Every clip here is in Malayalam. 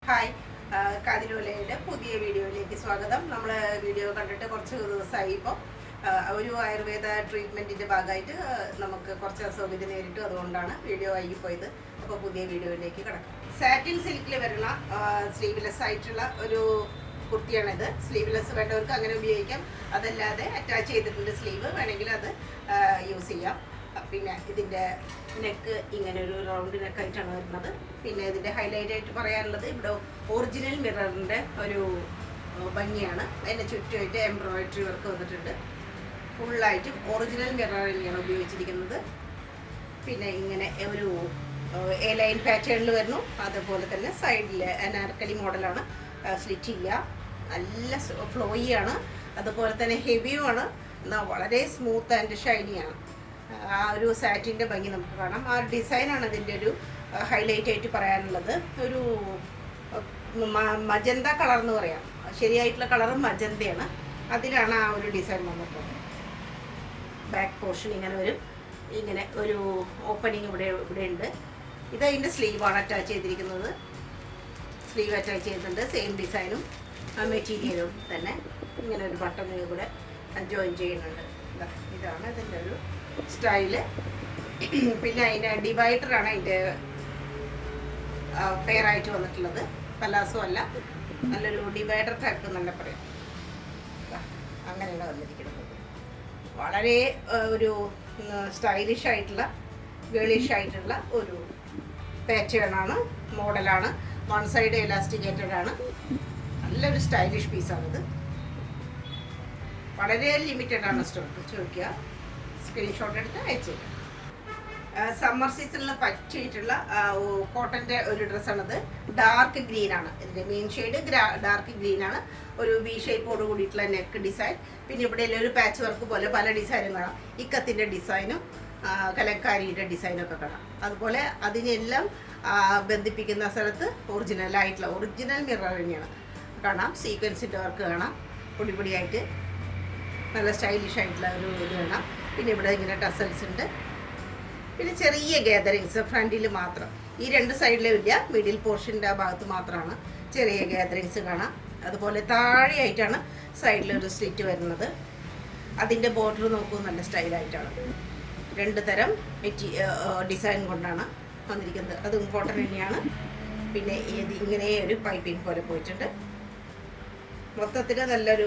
ഹായ്, കാതിരോലയുടെ പുതിയ വീഡിയോയിലേക്ക് സ്വാഗതം. നമ്മൾ വീഡിയോ കണ്ടിട്ട് കുറച്ച് ദിവസമായി. ഇപ്പോൾ ഒരു ആയുർവേദ ട്രീറ്റ്മെൻറ്റിൻ്റെ ഭാഗമായിട്ട് നമുക്ക് കുറച്ച് അസൗകര്യം നേരിട്ടു, അതുകൊണ്ടാണ് വീഡിയോ വൈകിപ്പോയത്. അപ്പോൾ പുതിയ വീഡിയോയിലേക്ക് കിടക്കാം. സാറ്റിൻ സിൽക്കിൽ വരുന്ന സ്ലീവ്ലെസ് ആയിട്ടുള്ള ഒരു കുർത്തിയാണിത്. സ്ലീവ്ലെസ് വേണ്ടവർക്ക് അങ്ങനെ ഉപയോഗിക്കാം, അതല്ലാതെ അറ്റാച്ച് ചെയ്തിട്ടുണ്ട് സ്ലീവ്, വേണമെങ്കിൽ അത് യൂസ് ചെയ്യാം. പിന്നെ ഇതിൻ്റെ നെക്ക് ഇങ്ങനെ ഒരു റൗണ്ട് നെക്കായിട്ടാണ് വരുന്നത്. പിന്നെ ഇതിൻ്റെ ഹൈലൈറ്റ് ആയിട്ട് പറയാനുള്ളത് ഇവിടെ ഒറിജിനൽ മിററിൻ്റെ ഒരു ഭംഗിയാണ്. അതിൻ്റെ ചുറ്റുമായിട്ട് എംബ്രോയിഡറി വർക്ക് വന്നിട്ടുണ്ട്. ഫുള്ളായിട്ട് ഒറിജിനൽ മിററിലാണ് ഉപയോഗിച്ചിരിക്കുന്നത്. പിന്നെ ഇങ്ങനെ ഒരു എ ലൈൻ പാറ്റേണിൽ വരുന്നു. അതുപോലെ തന്നെ സൈഡിൽ അനാർക്കലി മോഡലാണ്, സ്ലിറ്റ് ഇല്ല, നല്ല ഫ്ലോയിയാണ്, അതുപോലെ തന്നെ ഹെവിയുമാണ്, എന്നാൽ വളരെ സ്മൂത്ത് ആൻഡ് ഷൈനിയാണ്. ആ ഒരു സാറ്റിൻ്റെ ഭംഗി നമുക്ക് കാണാം. ആ ഡിസൈനാണ് ഇതിൻ്റെ ഒരു ഹൈലൈറ്റ് ആയിട്ട് പറയാനുള്ളത്. ഒരു മജന്ത കളർ എന്ന് പറയാം, ശരിയായിട്ടുള്ള കളർ മജന്തയാണ്. അതിലാണ് ആ ഒരു ഡിസൈൻ വന്നിട്ടുള്ളത്. ബാക്ക് പോർഷൻ ഇങ്ങനെ വരും, ഇങ്ങനെ ഒരു ഓപ്പണിങ് ഇവിടെ ഉണ്ട്. ഇത് അതിൻ്റെ സ്ലീവാണ് അറ്റാച്ച് ചെയ്തിരിക്കുന്നത്. സ്ലീവ് അറ്റാച്ച് ചെയ്തിട്ടുണ്ട്, സെയിം ഡിസൈനും മെറ്റീരിയലും തന്നെ. ഇങ്ങനെ ഒരു ബട്ടൺ കൂടെ ജോയിൻ ചെയ്യുന്നുണ്ട്. ഇതാണ് ഇതിൻ്റെ ഒരു സ്റ്റൈല്. പിന്നെ അതിൻ്റെ ഡിവൈഡറാണ് അതിൻ്റെ പെയറായിട്ട് വന്നിട്ടുള്ളത്. പലാസോ അല്ല, നല്ലൊരു ഡിവൈഡർ ടൈപ്പ് തന്നെ പറയാം. അങ്ങനെയാണ് വന്നിരിക്കുന്നത്. വളരെ ഒരു സ്റ്റൈലിഷ് ആയിട്ടുള്ള ഗേളിഷ് ആയിട്ടുള്ള ഒരു പാറ്റേണാണ്, മോഡലാണ്. വൺ സൈഡ് എലാസ്റ്റിക്കേറ്റഡ് ആണ്. നല്ലൊരു സ്റ്റൈലിഷ് പീസാണിത്. വളരെ ലിമിറ്റഡ് ആണ് സ്റ്റോക്ക്. ചോദിക്കുക, സ്ക്രീൻഷോട്ട് എടുത്ത് അയച്ചു. സമ്മർ സീസണിൽ പറ്റിയിട്ടുള്ള കോട്ടൻ്റെ ഒരു ഡ്രസ്സാണത്. ഡാർക്ക് ഗ്രീൻ ആണ് ഇതിൻ്റെ മെയിൻ ഷെയ്ഡ്. ഡാർക്ക് ഗ്രീൻ ആണ്. ഒരു വി ഷേപ്പോട് കൂടിയിട്ടുള്ള നെക്ക് ഡിസൈൻ. പിന്നെ ഇവിടെ ഒരു പാച്ച് വർക്ക് പോലെ പല ഡിസൈനും കാണാം. ഇക്കത്തിൻ്റെ ഡിസൈനും കലങ്കാരിയുടെ ഡിസൈനും ഒക്കെ കാണാം. അതുപോലെ അതിനെല്ലാം ബന്ധിപ്പിക്കുന്ന സ്ഥലത്ത് ഒറിജിനൽ മിറർ തന്നെയാണ് കാണാം. സീക്വൻസിൻ്റെ വർക്ക് കാണാം, പൊടിപൊടിയായിട്ട് നല്ല സ്റ്റൈലിഷ് ആയിട്ടുള്ള ഒരു ഇത് കാണാം. പിന്നെ ഇവിടെ ഇങ്ങനെ ടസൽസ് ഉണ്ട്. പിന്നെ ചെറിയ ഗാദറിങ്സ് ഫ്രണ്ടിൽ മാത്രം, ഈ രണ്ട് സൈഡിലും ഇല്ല, മിഡിൽ പോർഷൻ്റെ ആ ഭാഗത്ത് മാത്രമാണ് ചെറിയ ഗാദറിങ്സ് കാണാം. അതുപോലെ താഴെയായിട്ടാണ് സൈഡിലൊരു സ്ലിറ്റ് വരുന്നത്. അതിൻ്റെ ബോർഡർ നോക്കൂ, നല്ല സ്റ്റൈലായിട്ടാണ്. രണ്ട് തരം ഡിസൈൻ കൊണ്ടാണ് വന്നിരിക്കുന്നത്. അത് ഇമ്പോർട്ടൻ്റ് തന്നെയാണ്. പിന്നെ ഇത് ഇങ്ങനെ ഒരു പൈപ്പിംഗ് പോലെ പോയിട്ടുണ്ട്. മൊത്തത്തിൽ നല്ലൊരു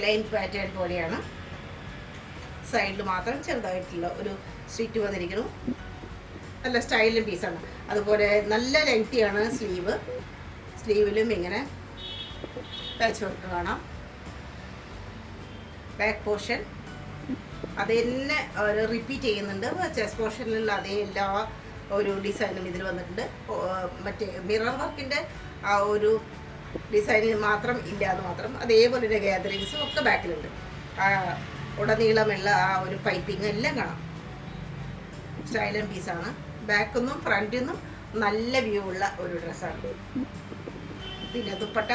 ലൈൻ പാറ്റേൺ പോലെയാണ്. സൈഡിൽ മാത്രം ചെറുതായിട്ടുള്ള ഒരു സ്ലിറ്റ് വന്നിരിക്കുന്നു. നല്ല സ്റ്റൈലും പീസാണ്. അതുപോലെ നല്ല ലെങ്തിയാണ് സ്ലീവിലും ഇങ്ങനെ പാച്ച് വർക്ക് കാണാം. ബാക്ക് പോർഷൻ അത് തന്നെ റിപ്പീറ്റ് ചെയ്യുന്നുണ്ട്. ചെസ്റ്റ് പോർഷനിലുള്ള അതേ എല്ലാ ഒരു ഡിസൈനും ഇതിൽ വന്നിട്ടുണ്ട്. മറ്റേ മിറർ വർക്കിൻ്റെ ആ ഒരു ഡിസൈനിന് മാത്രം ഇല്ലാതെ മാത്രം അതേപോലെ ഒരു ഗാദറിങ്സും ഒക്കെ ബാക്കിലുണ്ട്. ഉടനീളമുള്ള ആ ഒരു പൈപ്പിങ് എല്ലാം കാണാം. സ്റ്റൈലൻ പീസാണ്. ബാക്കിൽ നിന്നും ഫ്രണ്ടിൽ നിന്നും നല്ല വ്യൂ ഉള്ള ഒരു ഡ്രസ്സാണ്. പിന്നെ ദുപ്പട്ട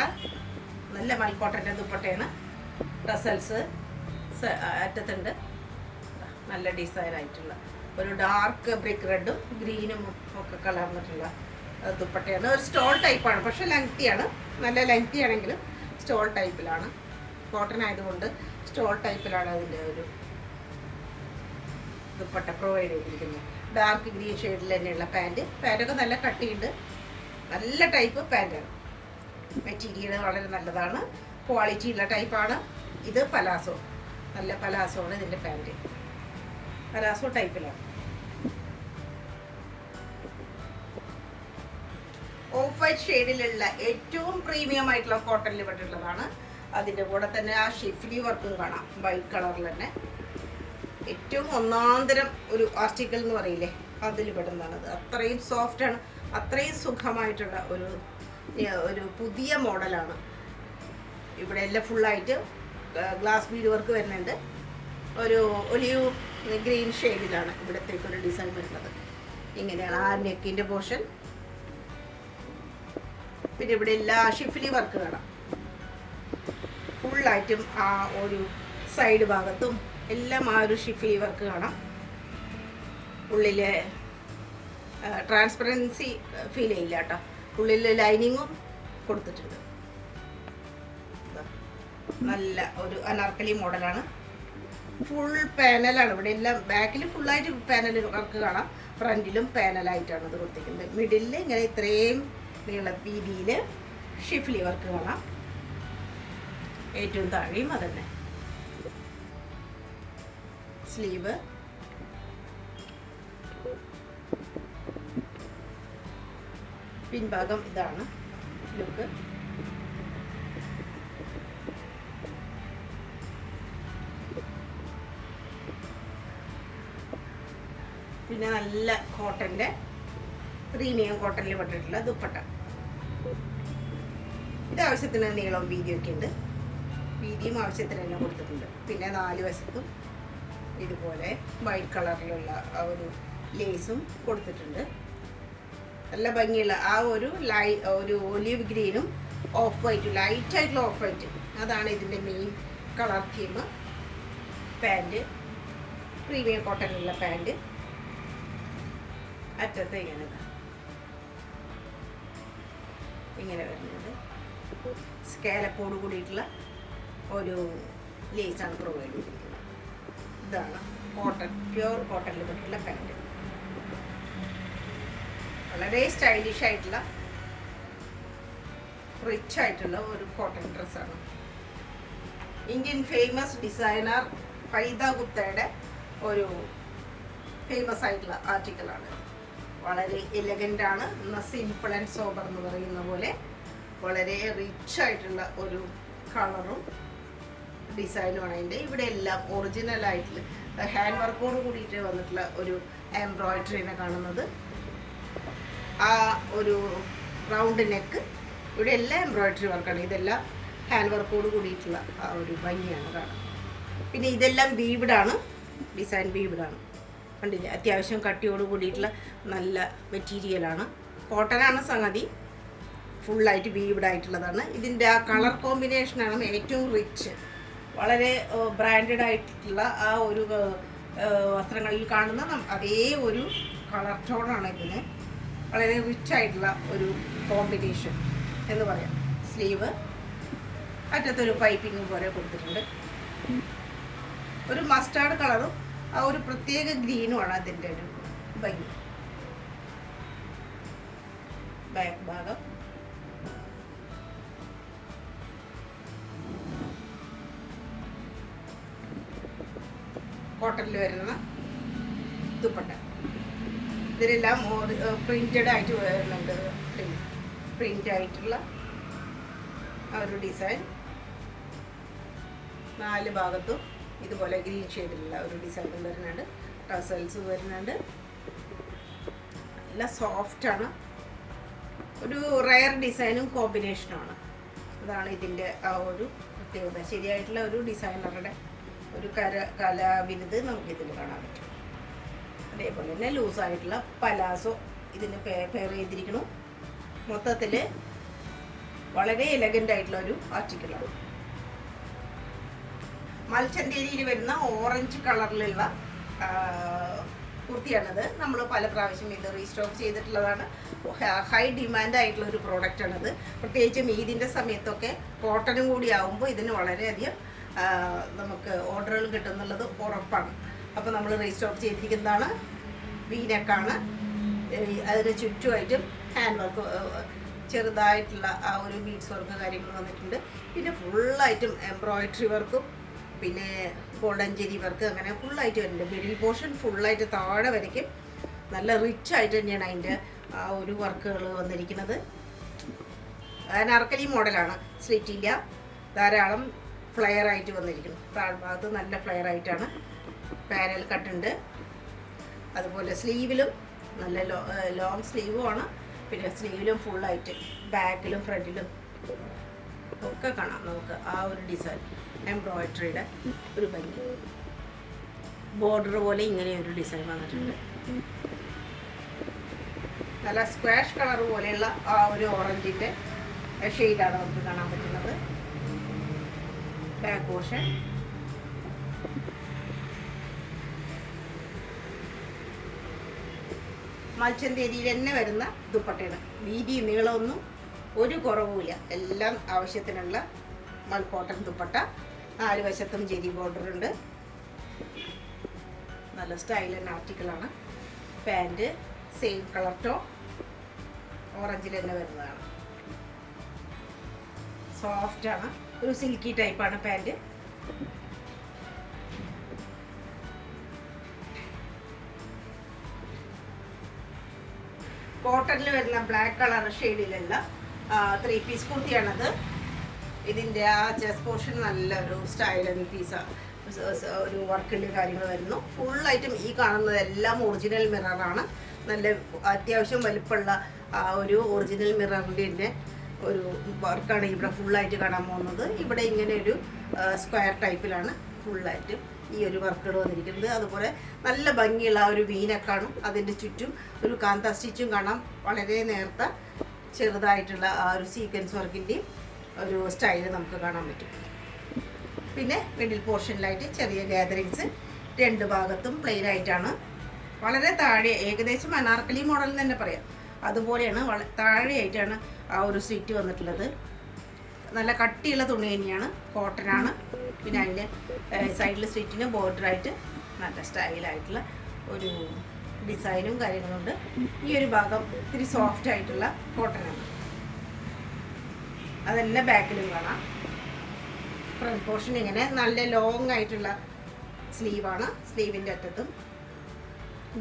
നല്ല മൽക്കോട്ടൻ്റെ ദുപ്പട്ടയാണ്. ടസൽസ് അറ്റത്തുണ്ട്. നല്ല ഡിസൈനായിട്ടുള്ള ഒരു ഡാർക്ക് ബ്രിക്ക് റെഡും ഗ്രീനും ഒക്കെ കലർന്നിട്ടുള്ള ദുപ്പട്ടയാണ്. ഒരു സ്റ്റോൾ ടൈപ്പാണ്, പക്ഷെ ലെങ്തിയാണ്. നല്ല ലെങ്തി ആണെങ്കിലും സ്റ്റോൾ ടൈപ്പിലാണ്. കോട്ടൺ ആയതുകൊണ്ട് സ്റ്റോൾ ടൈപ്പിലാണ് അതിൻ്റെ ഒരു ദുപ്പട്ട പ്രൊവൈഡ് ചെയ്തിരിക്കുന്നത്. ഡാർക്ക് ഗ്രീൻ ഷെയ്ഡിൽ തന്നെയുള്ള പാൻറ്റൊക്കെ നല്ല കട്ടിയുണ്ട്. നല്ല ടൈപ്പ് പാൻറ്റാണ്. മെറ്റീരിയൽ വളരെ നല്ലതാണ്, ക്വാളിറ്റി ഉള്ള ടൈപ്പാണ്. ഇത് പലാസോ, നല്ല പലാസോ ആണ് ഇതിൻ്റെ പാൻറ്റ്. പലാസോ ടൈപ്പിലാണ്. ഓഫ് വൈറ്റ് ഷെയ്ഡിലുള്ള ഏറ്റവും പ്രീമിയം ആയിട്ടുള്ള കോട്ടണിൽ പെട്ടിട്ടുള്ളതാണ്. അതിൻ്റെ കൂടെ തന്നെ ആ ഷിഫ്ലി വർക്കും കാണാം, വൈറ്റ് കളറിൽ തന്നെ. ഏറ്റവും ഒന്നാന്തരം ഒരു ആർട്ടിക്കിൾ എന്ന് പറയില്ലേ, അതിൽ പെടുന്നതാണത്. അത്രയും സോഫ്റ്റാണ്, അത്രയും സുഖമായിട്ടുള്ള ഒരു പുതിയ മോഡലാണ്. ഇവിടെ എല്ലാം ഫുള്ളായിട്ട് ഗ്ലാസ് ബീഡ് വർക്ക് വരുന്നുണ്ട്. ഒരു ഒലിവ് ഗ്രീൻ ഷെയ്ഡിലാണ് ഇവിടത്തേക്കൊരു ഡിസൈൻ വരുന്നത്. ഇങ്ങനെയാണ് ആ നെക്കിൻ്റെ പോർഷൻ. പിന്നെ ഇവിടെ എല്ലാ ഷിഫ്ലി വർക്ക് കാണാം. ഫുള്ളായിട്ടും ആ ഒരു സൈഡ് ഭാഗത്തും എല്ലാം ആ ഒരു ഷിഫ്ലി വർക്ക് കാണാം. ഉള്ളിലെ ട്രാൻസ്പെറൻസി ഫീൽ ചെയ്യില്ല കേട്ടോ. ഉള്ളിൽ ലൈനിങ്ങും കൊടുത്തിട്ടുണ്ട്. നല്ല ഒരു അനാർക്കലി മോഡലാണ്. ഫുൾ പാനലാണ്. ഇവിടെ എല്ലാം ബാക്കിൽ ഫുള്ളായിട്ട് പാനൽ വർക്ക് കാണാം. ഫ്രണ്ടിലും പാനലായിട്ടാണ് ഇത് കൊടുത്തിരിക്കുന്നത്. മിഡിലിൽ ഇങ്ങനെ ഇത്രയും വീതിയിൽ ഷിഫ്ലി വർക്ക് കാണാം. ഏറ്റവും താഴെയും അതന്നെ. സ്ലീവ് പിൻഭാഗം ഇതാണ് ലുക്ക്. പിന്നെ നല്ല കോട്ടൻ്റെ പ്രീമിയം കോട്ടണിൽ പെട്ടിട്ടുള്ള ദുപ്പട്ട. ഇത് ആവശ്യത്തിന് നീളവും വീതിയൊക്കെ ഉണ്ട്. വീതിയും ആവശ്യത്തിന് തന്നെ കൊടുത്തിട്ടുണ്ട്. പിന്നെ 4 വശത്തും ഇതുപോലെ വൈറ്റ് കളറിലുള്ള ആ ഒരു ലേസും കൊടുത്തിട്ടുണ്ട്. നല്ല ഭംഗിയുള്ള ആ ഒരു ഒലിവ് ഗ്രീനും ഓഫ് വൈറ്റും, ലൈറ്റായിട്ടുള്ള ഓഫ് വൈറ്റ്, അതാണ് ഇതിൻ്റെ main colour theme. Pant premium കോട്ടണിലുള്ള പാൻറ്. അറ്റത്ത് ഇങ്ങനെ വരുന്നത് സ്കാലപ്പോട് കൂടിയിട്ടുള്ള ഒരു ലേസാണ് പ്രൊവൈഡ് ചെയ്തിരിക്കുന്നത്. ഇതാണ് കോട്ടൺ, പ്യുവർ കോട്ടണിൽ പെട്ടിട്ടുള്ള പാൻറ്. വളരെ സ്റ്റൈലിഷ് ആയിട്ടുള്ള റിച്ച് ആയിട്ടുള്ള ഒരു കോട്ടൺ ഡ്രസ്സാണ്. ഇന്ത്യൻ ഫേമസ് ഡിസൈനർ ഫരീദ ഗുപ്തയുടെ ഒരു ഫേമസ് ആയിട്ടുള്ള ആർട്ടിക്കിളാണ്. വളരെ എലഗൻ്റ് ആണ്. എന്നാൽ സിമ്പിൾ ആൻഡ് സോബർ എന്ന് പറയുന്ന പോലെ വളരെ റിച്ച് ആയിട്ടുള്ള ഒരു കളറും ഡിസൈനുമാണ് അതിൻ്റെ. ഇവിടെ എല്ലാം ഒറിജിനൽ ആയിട്ടുള്ള ഹാൻഡ് വർക്കോട് കൂടിയിട്ട് വന്നിട്ടുള്ള ഒരു എംബ്രോയിഡറിനെ കാണുന്നത്. ആ ഒരു റൗണ്ട് നെക്ക്, ഇവിടെ എല്ലാം എംബ്രോയിഡറി വർക്കാണ്. ഇതെല്ലാം ഹാൻഡ് വർക്കോട് കൂടിയിട്ടുള്ള ആ ഒരു ഭംഗിയാണ് കാണാൻ. പിന്നെ ഇതെല്ലാം വീവിഡാണ്, ഡിസൈൻ വീവിഡാണ്. കണ്ടില്ലേ, അത്യാവശ്യം കട്ടിയോട് കൂടിയിട്ടുള്ള നല്ല മെറ്റീരിയലാണ്. കോട്ടനാണ് സംഗതി, ഫുള്ളായിട്ട് വീവിഡായിട്ടുള്ളതാണ്. ഇതിൻ്റെ ആ കളർ കോമ്പിനേഷനാണ് ഏറ്റവും റിച്ച്. വളരെ ബ്രാൻഡഡ് ആയിട്ടുള്ള ആ ഒരു വസ്ത്രങ്ങളിൽ കാണുന്ന അതേ ഒരു കളർ ടോണാണ് ഇതിന്. വളരെ റിച്ച് ആയിട്ടുള്ള ഒരു കോമ്പിനേഷൻ എന്ന് പറയാം. സ്ലീവ് അറ്റത്തൊരു പൈപ്പിംഗ് പോലെ കൊടുത്തിട്ടുണ്ട്. ഒരു മസ്റ്റാർഡ് കളറും ആ ഒരു പ്രത്യേക ഗ്രീനുമാണ് അതിൻ്റെ ഒരു ഭംഗി. ബാക്ക് ഭാഗം കോട്ടണിൽ വരുന്ന ദുപ്പട്ട. ഇതിലെല്ലാം പ്രിന്റഡ് ആയിട്ട് വരുന്നുണ്ട്. പ്രിന്റ് ആയിട്ടുള്ള ആ ഒരു ഡിസൈൻ. 4 ഭാഗത്തും ഇതുപോലെ ഗ്രീൻ ഷെയ്ഡിലുള്ള ഒരു ഡിസൈൻ വരുന്നുണ്ട്. ടസൽസ് വരുന്നുണ്ട്. നല്ല സോഫ്റ്റാണ്. ഒരു റയർ ഡിസൈനും കോമ്പിനേഷനുമാണ്. അതാണ് ഇതിൻ്റെ ആ ഒരു പ്രത്യേകത. ശരിയായിട്ടുള്ള ഒരു ഡിസൈനറുടെ ഒരു കലാവിരുത് നമുക്കിതിൽ കാണാൻ പറ്റും. അതേപോലെ തന്നെ ലൂസായിട്ടുള്ള പലാസോ ഇതിന് പെയർ ചെയ്തിരിക്കണം. മൊത്തത്തിൽ വളരെ എലഗൻ്റ് ആയിട്ടുള്ള ഒരു ആർട്ടിക്കിളാണ്. മൽച്ചന്തേരിയിൽ വരുന്ന ഓറഞ്ച് കളറിലുള്ള കുർത്തിയാണിത്. നമ്മൾ പല പ്രാവശ്യം ഇത് റീസ്റ്റോക്ക് ചെയ്തിട്ടുള്ളതാണ്. ഹൈ ഡിമാൻഡ് ആയിട്ടുള്ള ഒരു പ്രോഡക്റ്റാണിത്. പ്രത്യേകിച്ചും ഈദിൻ്റെ സമയത്തൊക്കെ കോട്ടനും കൂടി ആകുമ്പോൾ ഇതിന് വളരെയധികം നമുക്ക് ഓർഡറുകൾ കിട്ടുന്നുള്ളത് ഉറപ്പാണ്. അപ്പോൾ നമ്മൾ റീസ്റ്റോക്ക് ചെയ്തിരിക്കുന്നതാണ്. വീനക്കാണ്. അതിന് ചുറ്റുമായിട്ടും ഹാൻഡ് വർക്ക്, ചെറുതായിട്ടുള്ള ആ ഒരു ബീഡ്സ് വർക്ക് കാര്യങ്ങൾ വന്നിട്ടുണ്ട്. പിന്നെ ഫുള്ളായിട്ടും എംബ്രോയിഡറി വർക്കും പിന്നെ ഗോൾഡൻ ജെരി വർക്ക് അങ്ങനെ ഫുള്ളായിട്ട് വരുന്നുണ്ട്. മിഡിൽ പോർഷൻ ഫുള്ളായിട്ട് താഴെ വരയ്ക്കും നല്ല റിച്ച് ആയിട്ട് തന്നെയാണ് അതിൻ്റെ ആ ഒരു വർക്കുകൾ വന്നിരിക്കുന്നത്. അനാർക്കലി മോഡലാണ്. സ്ലിറ്റില്ല, ധാരാളം ഫ്ലെയർ ആയിട്ട് വന്നിരിക്കുന്നു. താഴ്ഭാഗത്ത് നല്ല ഫ്ലെയർ ആയിട്ടാണ്. പാനൽ കട്ടുണ്ട്. അതുപോലെ സ്ലീവിലും നല്ല ലോങ് സ്ലീവുമാണ്. പിന്നെ സ്ലീവിലും ഫുള്ളായിട്ട് ബാക്കിലും ഫ്രണ്ടിലും ഒക്കെ കാണാം നമുക്ക് ആ ഒരു ഡിസൈൻ. എംബ്രോയിഡറിയുടെ ഒരു ഭംഗി. ബോർഡർ പോലെ ഇങ്ങനെ ഒരു ഡിസൈൻ വന്നിട്ടുണ്ട്. നല്ല സ്ക്വാഷ് കളർ പോലെയുള്ള ആ ഒരു ഓറഞ്ചിൻ്റെ ഷെയ്ഡാണ് നമുക്ക് കാണാൻ പറ്റുന്നത്. ബാക്ക് പോർഷൻ മൽച്ചന്തേരിയിൽ തന്നെ വരുന്ന ദുപ്പട്ടയാണ്. വീതി നീളമൊന്നും ഒരു കുറവുമില്ല. എല്ലാം ആവശ്യത്തിനുള്ള മൽ കോട്ടൺ ദുപ്പട്ട. 4 വശത്തും ജെരി ബോർഡർ ഉണ്ട്. നല്ല സ്റ്റൈലൻ ആർട്ടിക്കിളാണ്. പാൻറ് സെയിം കളർ ടോൺ ഓറഞ്ചിൽ തന്നെ വരുന്നതാണ്. സോഫ്റ്റാണ്, ഒരു സിൽക്കി ടൈപ്പാണ് പാൻറ്. കോട്ടണിൽ വരുന്ന ബ്ലാക്ക് കളർ ഷെയ്ഡിലുള്ള 3 പീസ് കുർത്തിയാണത്. ഇതിൻ്റെ ആ ചെസ്റ്റ് പോർഷൻ നല്ലൊരു സ്റ്റൈലൻ പീസാണ്. ഒരു വർക്കിൻ്റെ കാര്യങ്ങൾ വരുന്നു. ഫുള്ളായിട്ടും ഈ കാണുന്നതെല്ലാം ഒറിജിനൽ മിററാണ്. നല്ല അത്യാവശ്യം വലിപ്പമുള്ള ഒരു ഒറിജിനൽ മിററിൻ്റെ ഒരു വർക്കാണ് ഇവിടെ ഫുള്ളായിട്ട് കാണാൻ പോകുന്നത്. ഇവിടെ ഇങ്ങനെ ഒരു സ്ക്വയർ ടൈപ്പിലാണ് ഫുള്ളായിട്ട് ഈ ഒരു വർക്കുകൾ വന്നിരിക്കുന്നത്. അതുപോലെ നല്ല ഭംഗിയുള്ള ഒരു വീനക്കാണും അതിൻ്റെ ചുറ്റും ഒരു കാന്ത സ്റ്റിച്ചും കാണാം. വളരെ നേർത്ത ചെറുതായിട്ടുള്ള ആ ഒരു സീക്വൻസ് വർക്കിൻ്റെയും ഒരു സ്റ്റൈല് നമുക്ക് കാണാൻ പറ്റും. പിന്നെ മിഡിൽ പോർഷനിലായിട്ട് ചെറിയ ഗാദറിങ്സ് 2 ഭാഗത്തും പ്ലെയിൻ ആയിട്ടാണ്. വളരെ താഴെ, ഏകദേശം അനാർക്കലി മോഡൽ തന്നെ പറയാം, അതുപോലെയാണ്. താഴെയായിട്ടാണ് ആ ഒരു സ്ലിറ്റ് വന്നിട്ടുള്ളത്. നല്ല കട്ടിയുള്ള തുണി തന്നെയാണ്, കോട്ടനാണ്. പിന്നെ അതിൻ്റെ സൈഡിൽ സ്ലിറ്റിന് ബോർഡറായിട്ട് നല്ല സ്റ്റൈലായിട്ടുള്ള ഒരു ഡിസൈനും കാര്യങ്ങളുണ്ട്. ഈ ഒരു ഭാഗം ഇത്തിരി സോഫ്റ്റ് ആയിട്ടുള്ള കോട്ടനാണ്. അതെല്ലാം ബാക്കിലും കാണാം. ഫ്രണ്ട് പോർഷൻ ഇങ്ങനെ നല്ല ലോങ് ആയിട്ടുള്ള സ്ലീവാണ്. സ്ലീവിൻ്റെ അറ്റത്തും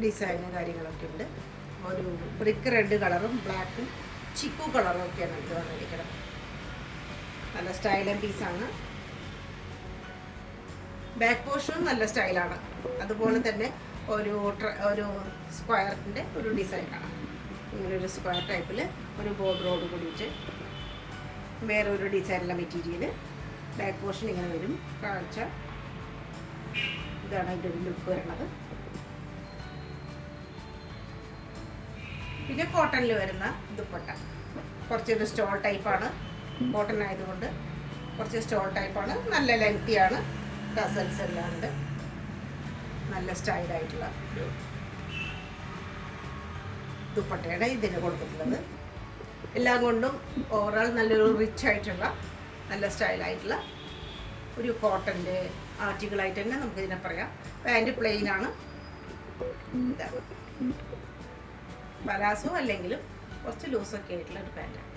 ഡിസൈനും കാര്യങ്ങളൊക്കെ ഉണ്ട്. ഒരു ബ്രിക്ക് റെഡ് കളറും ബ്ലാക്കും ചിക്കു കളറും ഒക്കെയാണ് ഇത് വന്നിരിക്കുന്നത്. നല്ല സ്റ്റൈലൻ പീസാണ്. ബാക്ക് പോർഷനും നല്ല സ്റ്റൈലാണ്. അതുപോലെ തന്നെ ഒരു സ്ക്വയറിൻ്റെ ഒരു ഡിസൈനാണ്. ഇങ്ങനെ ഒരു സ്ക്വയർ ടൈപ്പിൽ ഒരു ബോർഡറോട് കൂടിയിട്ട് വേറൊരു ഡിസൈനുള്ള മെറ്റീരിയൽ. ബാക്ക് പോർഷൻ ഇങ്ങനെ വരും. കാഴ്ച ഇതാണ് ഇതിൻ്റെ ഒരു ലുക്ക് വരുന്നത്. പിന്നെ കോട്ടണിൽ വരുന്ന ദുപ്പട്ട കുറച്ചൊരു സ്റ്റോൾ ടൈപ്പാണ്. കോട്ടൺ ആയതുകൊണ്ട് കുറച്ച് സ്റ്റോൾ ടൈപ്പാണ്. നല്ല ലെങ്തിയാണ്. ടസൽസ് എല്ലാം ഉണ്ട്. നല്ല സ്റ്റൈലായിട്ടുള്ള ഒരു ദുപ്പട്ടയാണ് ഇതിന് കൊടുത്തിട്ടുള്ളത്. എല്ലാം കൊണ്ടും ഓവറോൾ നല്ലൊരു റിച്ച് ആയിട്ടുള്ള നല്ല സ്റ്റൈലായിട്ടുള്ള ഒരു കോട്ടൻ്റെ ആർട്ടിക്കിളായിട്ട് തന്നെ നമുക്ക് ഇതിനെ പറയാം. പാൻറ് പ്ലെയിനാണ്. പലാസോ അല്ലെങ്കിലും കുറച്ച് ലൂസൊക്കെ ആയിട്ടുള്ള ഒരു പാൻറ്റാണ്.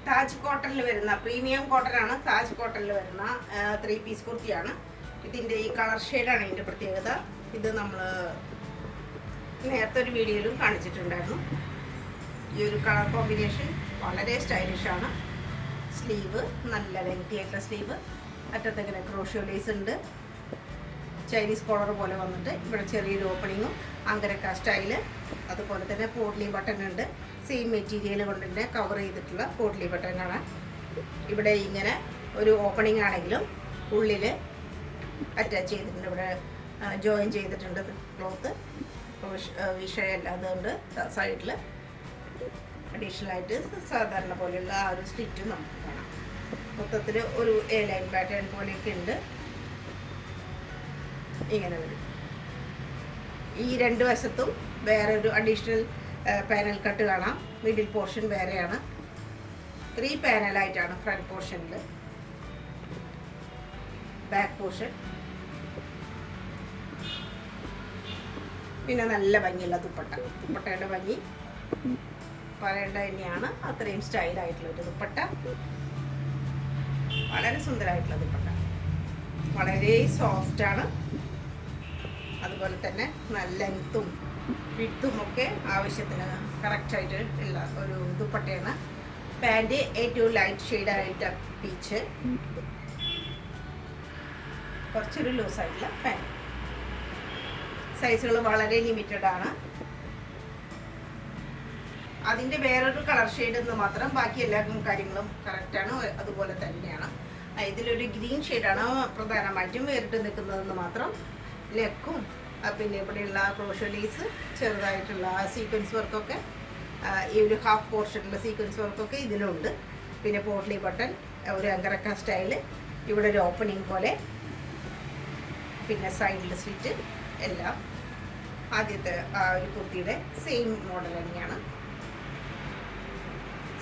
താജ് കോട്ടണിൽ വരുന്ന പ്രീമിയം കോട്ടനാണ്. താജ് കോട്ടണിൽ വരുന്ന 3 പീസ് കുർത്തിയാണ്. ഇതിൻ്റെ ഈ കളർ ഷെയ്ഡാണ് ഇതിൻ്റെ പ്രത്യേകത. ഇത് നമ്മൾ നേരത്തെ ഒരു വീഡിയോയിലും കാണിച്ചിട്ടുണ്ടായിരുന്നു. ഈ ഒരു കളർ കോമ്പിനേഷൻ വളരെ സ്റ്റൈലിഷാണ്. സ്ലീവ് നല്ല ലെങ്തി ആയിട്ടുള്ള സ്ലീവ്. അറ്റത്തിങ്ങനെ ക്രോഷ്യോ ലേസ് ഉണ്ട്. ചൈനീസ് കോളർ പോലെ വന്നിട്ട് ഇവിടെ ചെറിയൊരു ഓപ്പണിങ്ങും അങ്കരക്ക സ്റ്റൈല്. അതുപോലെ തന്നെ പോട്ട്ലി ബട്ടൺ ഉണ്ട്. സെയിം മെറ്റീരിയൽ കൊണ്ട് തന്നെ കവർ ചെയ്തിട്ടുള്ള പോട്ട്ലി ബട്ടൺ ആണ്. ഇവിടെ ഇങ്ങനെ ഒരു ഓപ്പണിംഗ് ആണെങ്കിലും ഉള്ളിൽ അറ്റാച്ച് ചെയ്തിട്ടുണ്ട്. ഇവിടെ ജോയിൻ ചെയ്തിട്ടുണ്ട് ക്ലോത്ത്. വിഷയമല്ല, അതുകൊണ്ട് സൈഡിൽ അഡീഷണൽ ആയിട്ട് സാധാരണ പോലെയുള്ള ആ ഒരു സ്റ്റിച്ചും നമുക്ക് കാണാം. മൊത്തത്തിൽ ഒരു എ ലൈൻ പാറ്റേൺ പോലെയൊക്കെ ഉണ്ട്. ഇങ്ങനെ വരും. ഈ 2 വശത്തും വേറെ ഒരു അഡീഷണൽ പാനൽ കട്ട് കാണാം. മിഡിൽ പോർഷൻ വേറെയാണ്. 3 പാനലായിട്ടാണ് ഫ്രണ്ട് പോർഷനിൽ. ബാക്ക് പോർഷൻ പിന്നെ നല്ല ഭംഗിയുള്ള ദുപ്പട്ടയുടെ ഭംഗി പറയേണ്ടത് തന്നെയാണ്. അത്രയും സ്റ്റൈലായിട്ടുള്ളൊരു ദുപ്പട്ട. വളരെ സുന്ദരമായിട്ടുള്ള ദുപ്പട്ട. വളരെ സോഫ്റ്റാണ്. അതുപോലെ തന്നെ നല്ല ലെങ്ത്തും വിഡ്ത്തും ഒക്കെ ആവശ്യത്തിന് കറക്റ്റായിട്ട് ഉള്ള ഒരു ദുപ്പട്ടയാണ്. പാൻറ് ഏറ്റവും ലൈറ്റ് ഷെയ്ഡായിട്ട് പീച്ച്. കുറച്ചൊരു ലൂസായിട്ടുള്ള പാൻറ്. സൈസുകൾ വളരെ ലിമിറ്റഡ് ആണ്. അതിൻ്റെ വേറൊരു കളർ ഷെയ്ഡ് എന്ന് മാത്രം, ബാക്കി എല്ലാ കാര്യങ്ങളും കറക്റ്റാണ്, അതുപോലെ തന്നെയാണ്. ഇതിലൊരു ഗ്രീൻ ഷെയ്ഡാണ് പ്രധാനമായിട്ടും വേറിട്ട് നിൽക്കുന്നതെന്ന് മാത്രം. ലെക്കും പിന്നെ ഇവിടെയുള്ള ക്രോഷ്യോ ലേസ് ചെറുതായിട്ടുള്ള സീക്വൻസ് വർക്കൊക്കെ, ഈ ഒരു ഹാഫ് പോർഷനിലുള്ള സീക്വൻസ് വർക്കൊക്കെ ഇതിലുണ്ട്. പിന്നെ പോട്ട്ലി ബട്ടൺ, ഒരു അങ്കറക്ക സ്റ്റൈല്, ഇവിടെ ഒരു ഓപ്പണിംഗ് പോലെ, പിന്നെ സൈഡിൽ സ്ലിറ്റ് എല്ലാം ആദ്യത്തെ ആ ഒരു കുർത്തിയുടെ സെയിം മോഡൽ തന്നെയാണ്.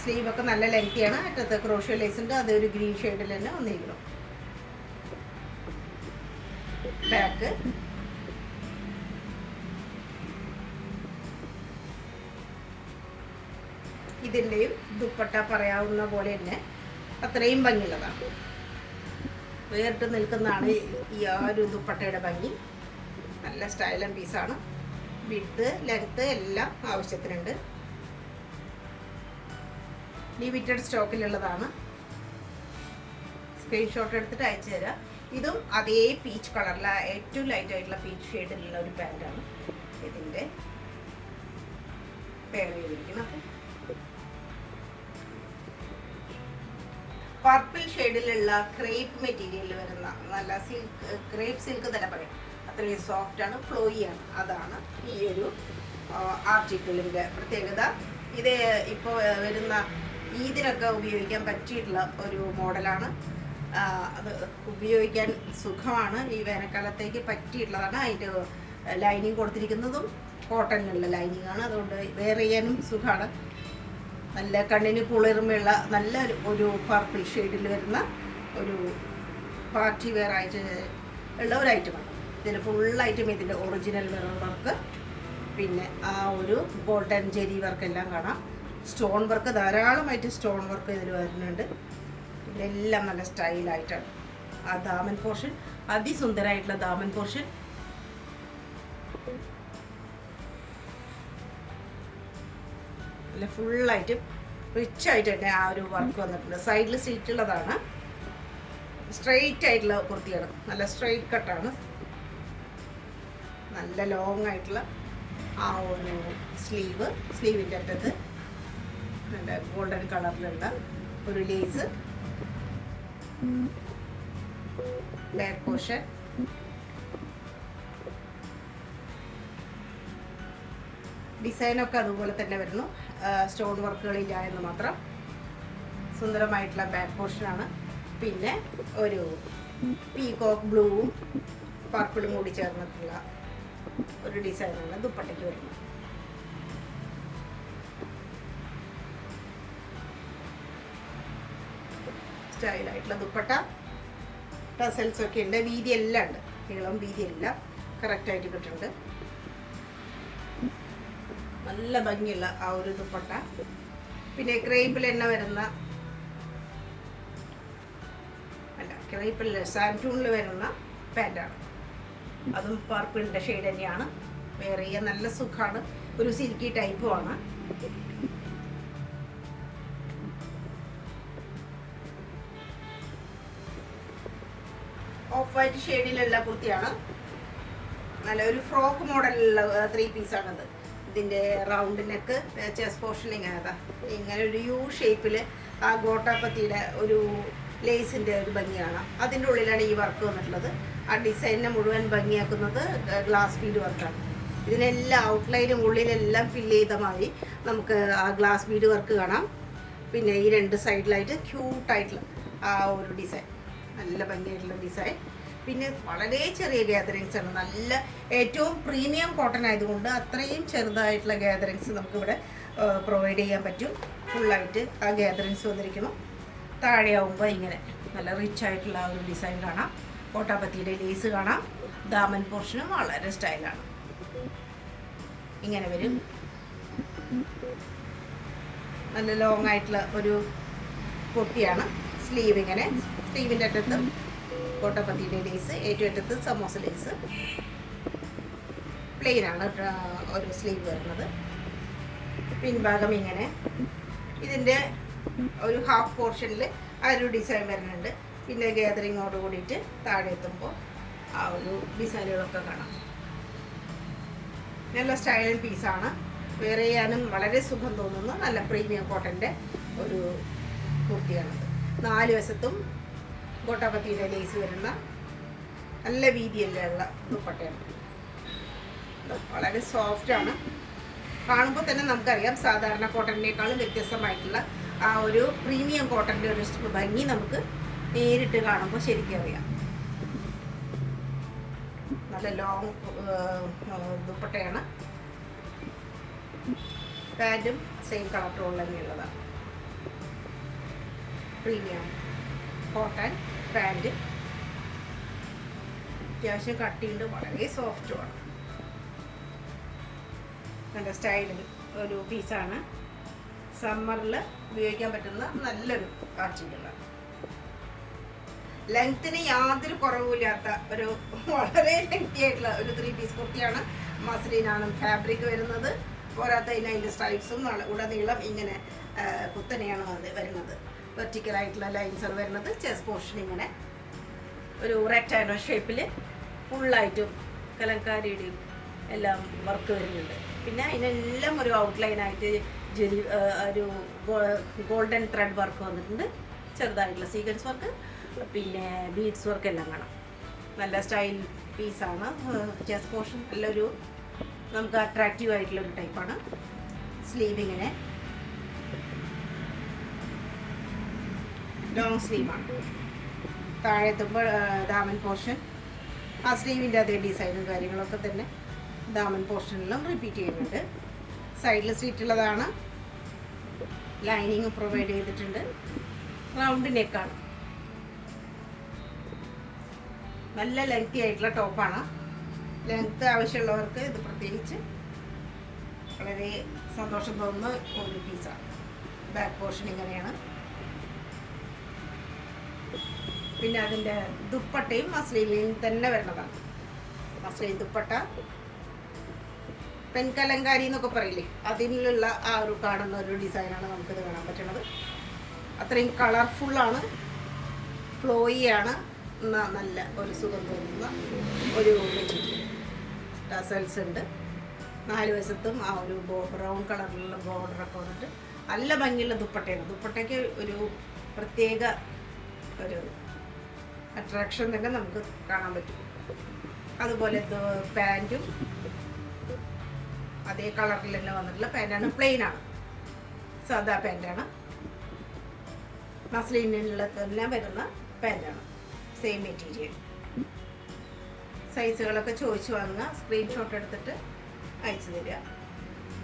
സ്ലീവൊക്കെ നല്ല ലെങ്തിയാണ്. അറ്റത്ത് ക്രോഷ്യോ ലേസ് ഉണ്ട്. അതൊരു ഗ്രീൻ ഷെയ്ഡിൽ തന്നെ വന്നിരിക്കണം. ബാക്ക് ഇതിൻ്റെയും ദുപ്പട്ട പറയാവുന്ന പോലെ തന്നെ അത്രയും ഭംഗിയുള്ളതാണ്. വേറിട്ട് നിൽക്കുന്നതാണ് ഈ ആ ഒരു ദുപ്പട്ടയുടെ ഭംഗി. നല്ല സ്റ്റൈലൻ പീസാണ്. വിഡ്ത്ത് ലെങ്ത്ത് എല്ലാം ആവശ്യത്തിനുണ്ട്. ലിമിറ്റഡ് സ്റ്റോക്കിലുള്ളതാണ്. സ്ക്രീൻഷോട്ട് എടുത്തിട്ട് അയച്ചു തരാം. ഇതും അതേ പീച്ച് കളറില, ഏറ്റവും ലൈറ്റ് ആയിട്ടുള്ള പീച്ച് ഷെയ്ഡിലുള്ള ഒരു പാൻറ്റാണ് ഇതിൻ്റെ പെയർ ചെയ്തിരിക്കുന്നത്. പർപ്പിൾ ഷെയ്ഡിലുള്ള ക്രേപ്പ് മെറ്റീരിയൽ വരുന്ന നല്ല സിൽക്ക്, ക്രേപ്പ് സിൽക്ക് തന്നെ പറയാം. അത്രയും സോഫ്റ്റാണ്, ഫ്ലോയിയാണ്. അതാണ് ഈ ഒരു ആർട്ടിക്കിളിൻ്റെ പ്രത്യേകത. ഇത് ഇപ്പോൾ വരുന്ന ഈദിനൊക്കെ ഉപയോഗിക്കാൻ പറ്റിയിട്ടുള്ള ഒരു മോഡലാണ്. അത് ഉപയോഗിക്കാൻ സുഖമാണ്. ഈ വേനൽക്കാലത്തേക്ക് പറ്റിയിട്ടുള്ളതാണ്. അതിൻ്റെ ലൈനിങ് കൊടുത്തിരിക്കുന്നതും കോട്ടണിലുള്ള ലൈനിങ് ആണ്. അതുകൊണ്ട് വെയർ ചെയ്യാനും സുഖമാണ്. നല്ല കണ്ണിന് കുളിർമയുള്ള നല്ല ഒരു പർപ്പിൾ ഷെയ്ഡിൽ വരുന്ന ഒരു പാർട്ടി വെയർ ആയിട്ട് ഉള്ള ഒരു ഐറ്റമാണ്. ഇതിന് ഫുള്ളായിട്ടും ഇതിൻ്റെ ഒറിജിനൽ മിറർ വർക്ക്, പിന്നെ ആ ഒരു ഗോൾഡൻ ജെരി വർക്ക് എല്ലാം കാണാം. സ്റ്റോൺ വർക്ക്, ധാരാളമായിട്ട് സ്റ്റോൺ വർക്ക് ഇതിൽ വരുന്നുണ്ട്. ഇതിലെല്ലാം നല്ല സ്റ്റൈലായിട്ടാണ്. ആ ദാമൻ പോർഷൻ, അതിസുന്ദരമായിട്ടുള്ള ദാമൻ പോർഷൻ. അല്ല ഫുള്ളായിട്ടും റിച്ച് ആയിട്ട് തന്നെ ആ ഒരു വർക്ക് വന്നിട്ടുണ്ട്. സൈഡിൽ സീറ്റുള്ളതാണ്. സ്ട്രെയിറ്റ് ആയിട്ടുള്ള കുർത്തിയാണ്. നല്ല സ്ട്രെയിറ്റ് കട്ടാണ്. നല്ല ലോങ് ആയിട്ടുള്ള ആ ഒരു സ്ലീവിൻ്റെ അറ്റത്ത് നല്ല ഗോൾഡൻ കളറിലുള്ള ഒരു ലേസ്. ബാക്ക് പോർഷൻ ഡിസൈനൊക്കെ അതുപോലെ തന്നെ വരുന്നു. സ്റ്റോൺ വർക്കുകളില്ല എന്ന് മാത്രം. സുന്ദരമായിട്ടുള്ള ബാക്ക് പോർഷനാണ്. പിന്നെ ഒരു പീകോക്ക് ബ്ലൂവും പർപ്പിളും കൂടി ചേർന്നിട്ടുള്ള ഒരു ഡിസൈനാണ് ദുപ്പട്ടയ്ക്ക് വരുന്നത്. സ്റ്റൈലായിട്ടുള്ള ദുപ്പട്ട. ടസൽസ് ഒക്കെ ഉണ്ട്. വീതി എല്ലാം ഉണ്ട്. നീളം വീതി എല്ലാം കറക്റ്റായിട്ട് കിട്ടുന്നുണ്ട്. നല്ല ഭംഗിയുള്ള ആ ഒരു ദുപ്പട്ട. പിന്നെ ക്രേപ്പിൽ തന്നെ വരുന്ന, അല്ല ക്രേപ്പിൽ സാൻറ്റൂണിൽ വരുന്ന പാൻറ്റാണ്. അതും പർപ്പിളിൻ്റെ ഷെയ്ഡ് തന്നെയാണ്. വെയർ ചെയ്യാൻ നല്ല സുഖമാണ്. ഒരു സിൽക്കി ടൈപ്പുമാണ്. ഓഫ് വൈറ്റ് ഷെയ്ഡിലുള്ള കുർത്തിയാണ്. നല്ല ഒരു ഫ്രോക്ക് മോഡലുള്ള 3 പീസാണത്. ഇതിൻ്റെ റൗണ്ട് നെക്ക്, ചെസ്റ്റ് പോർഷൻ ഇങ്ങനെ ഒരു യു ഷേപ്പിൽ ആ ഗോട്ടാപ്പത്തിയുടെ ഒരു ലേസിൻ്റെ ഒരു ഭംഗിയാണ്. അതിൻ്റെ ഉള്ളിലാണ് ഈ വർക്ക് വന്നിട്ടുള്ളത്. ആ ഡിസൈനിനെ മുഴുവൻ ഭംഗിയാക്കുന്നത് ഗ്ലാസ് ബീഡ് വർക്കാണ്. ഇതിനെല്ലാം ഔട്ട്ലൈനും ഉള്ളിലെല്ലാം ഫില്ല് ചെയ്ത മാതിരി നമുക്ക് ആ ഗ്ലാസ് ബീഡ് വർക്ക് കാണാം. പിന്നെ ഈ 2 സൈഡിലായിട്ട് ക്യൂട്ടായിട്ടുള്ള ആ ഒരു ഡിസൈൻ, നല്ല ഭംഗിയായിട്ടുള്ള ഡിസൈൻ. പിന്നെ വളരെ ചെറിയ ഗ്യാതറിങ്സ് ആണ്. നല്ല ഏറ്റവും പ്രീമിയം കോട്ടൺ ആയതുകൊണ്ട് അത്രയും ചെറുതായിട്ടുള്ള ഗ്യാതറിങ്സ് നമുക്കിവിടെ പ്രൊവൈഡ് ചെയ്യാൻ പറ്റും. ഫുള്ളായിട്ട് ആ ഗ്യാതറിങ്സ് വന്നിരിക്കണം. താഴെയാവുമ്പോൾ ഇങ്ങനെ നല്ല റിച്ച് ആയിട്ടുള്ള ഒരു ഡിസൈൻ കാണാം. കോട്ടാപ്പത്തിയുടെ ലേസ് കാണാം. ദാമൻ പോർഷനും വളരെ സ്റ്റൈലാണ്. ഇങ്ങനെ വരും. നല്ല ലോങ് ആയിട്ടുള്ള ഒരു കുർത്തിയാണ്. സ്ലീവ് ഇങ്ങനെ, സ്ലീവിൻ്റെ അറ്റത്ത് കോട്ടപ്പത്തിയുടെ ലേസ്, ഏറ്റവും അറ്റത്ത് സമോസ ലേസ്. പ്ലെയിനാണ് ഒരു സ്ലീവ് വരുന്നത്. പിൻഭാഗം ഇങ്ങനെ. ഇതിൻ്റെ ഒരു ഹാഫ് പോർഷനിൽ ആ ഒരു ഡിസൈൻ വരുന്നുണ്ട്. പിന്നെ ഗ്യാതറിങ്ങോട് കൂടിയിട്ട് താഴെ എത്തുമ്പോൾ ആ ഒരു ഡിസൈനുകളൊക്കെ കാണാം. നല്ല സ്റ്റൈലൻ പീസാണ്. വെയർ ചെയ്യാനും വളരെ സുഖം തോന്നുന്ന നല്ല പ്രീമിയം കോട്ടൻ്റെ ഒരു കുർത്തിയാണത്. 4 വശത്തും ഗോട്ടാപ്പത്തിയുടെ ലേസ് വരുന്ന നല്ല വീതിയല്ലുള്ള ദുപ്പട്ടയാണ്. വളരെ സോഫ്റ്റാണ്. കാണുമ്പോൾ തന്നെ നമുക്കറിയാം സാധാരണ കോട്ടണിനേക്കാളും വ്യത്യസ്തമായിട്ടുള്ള ആ ഒരു പ്രീമിയം കോട്ടൻ്റെ ഒരു ഭംഗി നമുക്ക് നേരിട്ട് കാണുമ്പോൾ ശരിക്കും അറിയാം. നല്ല ലോങ് ദുപ്പട്ടയാണ്. പാൻറ്റും സെയിം കളർ ടോണിൽ തന്നെയുള്ളതാണ്. പ്രീമിയം കോട്ടൺ പാൻറ്റ്, അത്യാവശ്യം കട്ടിയുണ്ട്, വളരെ സോഫ്റ്റുമാണ്. നല്ല സ്റ്റൈലിൽ ഒരു പീസാണ്. സമ്മറിൽ ഉപയോഗിക്കാൻ പറ്റുന്ന നല്ലൊരു ആർട്ടിക്കിളാണ്. ലെങ്ത്തിന് യാതൊരു കുറവുമില്ലാത്ത ഒരു വളരെ ലെങ്തി ആയിട്ടുള്ള ഒരു 3 പീസ് കുർത്തിയാണ്. മസ്ലിനാണ് ഫാബ്രിക് വരുന്നത്. പോരാത്തതിന് അതിൻ്റെ സ്ട്രൈപ്സും ഉടനീളം ഇങ്ങനെ കുത്തനെയാണ് വരുന്നത്. വെർട്ടിക്കലായിട്ടുള്ള ലൈൻസ് ആണ് വരുന്നത്. ചെസ്റ്റ് പോർഷൻ ഇങ്ങനെ ഒരു റെക്ടാങ്കുലർ ഷേപ്പിൽ ഫുള്ളായിട്ടും കലങ്കാരിയുടെയും എല്ലാം വർക്ക് വരുന്നുണ്ട്. പിന്നെ അതിനെല്ലാം ഒരു ഔട്ട്ലൈനായിട്ട് ഒരു ഗോൾഡൻ ത്രെഡ് വർക്ക് വന്നിട്ടുണ്ട്. ചെറുതായിട്ടുള്ള സീക്വൻസ് വർക്ക്, പിന്നെ ബീഡ്സ് വർക്ക് എല്ലാം കാണാം. നല്ല സ്റ്റൈൽ പീസാണ്. ചെസ്റ്റ് പോർഷൻ നല്ലൊരു നമുക്ക് അട്രാക്റ്റീവ് ആയിട്ടുള്ളൊരു ടൈപ്പാണ്. സ്ലീവിങ്ങിന് ലോങ് സ്ലീവാണ്. താഴെത്തുമ്പോൾ ദാമൻ പോർഷൻ ആ സ്ലീവിൻ്റെ അതേ ഡിസൈനും കാര്യങ്ങളൊക്കെ തന്നെ ദാമൻ പോർഷനിലും റിപ്പീറ്റ് ചെയ്യുന്നുണ്ട്. സൈഡിൽ സ്ലിറ്റുള്ളതാണ്. ലൈനിങ് പ്രൊവൈഡ് ചെയ്തിട്ടുണ്ട്. റൗണ്ട് നെക്കാണ്. നല്ല ലെങ്തി ആയിട്ടുള്ള ടോപ്പാണ്. ലെങ്ത്ത് ആവശ്യമുള്ളവർക്ക് ഇത് പ്രത്യേകിച്ച് വളരെ സന്തോഷം തോന്നുന്ന ഒരു പീസാണ്. ബാക്ക് പോർഷൻ ഇങ്ങനെയാണ്. പിന്നെ അതിൻ്റെ ദുപ്പട്ടയും മസ്ലിനിൽ തന്നെ വരുന്നതാണ്. മസ്ലിൻ ദുപ്പട്ട പെൻകലങ്കാരി എന്നൊക്കെ പറയില്ലേ, അതിലുള്ള ആ ഒരു കാണുന്ന ഒരു ഡിസൈനാണ് നമുക്കിത് കാണാൻ പറ്റുന്നത്. അത്രയും കളർഫുള്ളാണ്, ഫ്ലോയിയാണ്, നല്ല ഒരു സുഖം തോന്നുന്ന ഒരു മെറ്റീരിയൽ. ടസൽസ് ഉണ്ട് 4 വശത്തും. ആ ഒരു ബ്രൗൺ കളറിലുള്ള ബോർഡറൊക്കെ വന്നിട്ട് നല്ല ഭംഗിയുള്ള ദുപ്പട്ടയാണ്. ദുപ്പട്ടയ്ക്ക് ഒരു പ്രത്യേക ഒരു അട്രാക്ഷൻ തന്നെ നമുക്ക് കാണാൻ പറ്റും. അതുപോലെ പാൻറ്റും അതേ കളറിൽ തന്നെ വന്നിട്ടുള്ള പാൻറ്റാണ്. പ്ലെയിനാണ്, സാധാ പാൻറ്റാണ്. മസ്ലിനിലുള്ള തന്നെ വരുന്ന പാൻറ്റാണ്. Same material. സൈസുകളൊക്കെ ചോദിച്ചു വാങ്ങുക, സ്ക്രീൻഷോട്ട് എടുത്തിട്ട് അയച്ചു തരിക.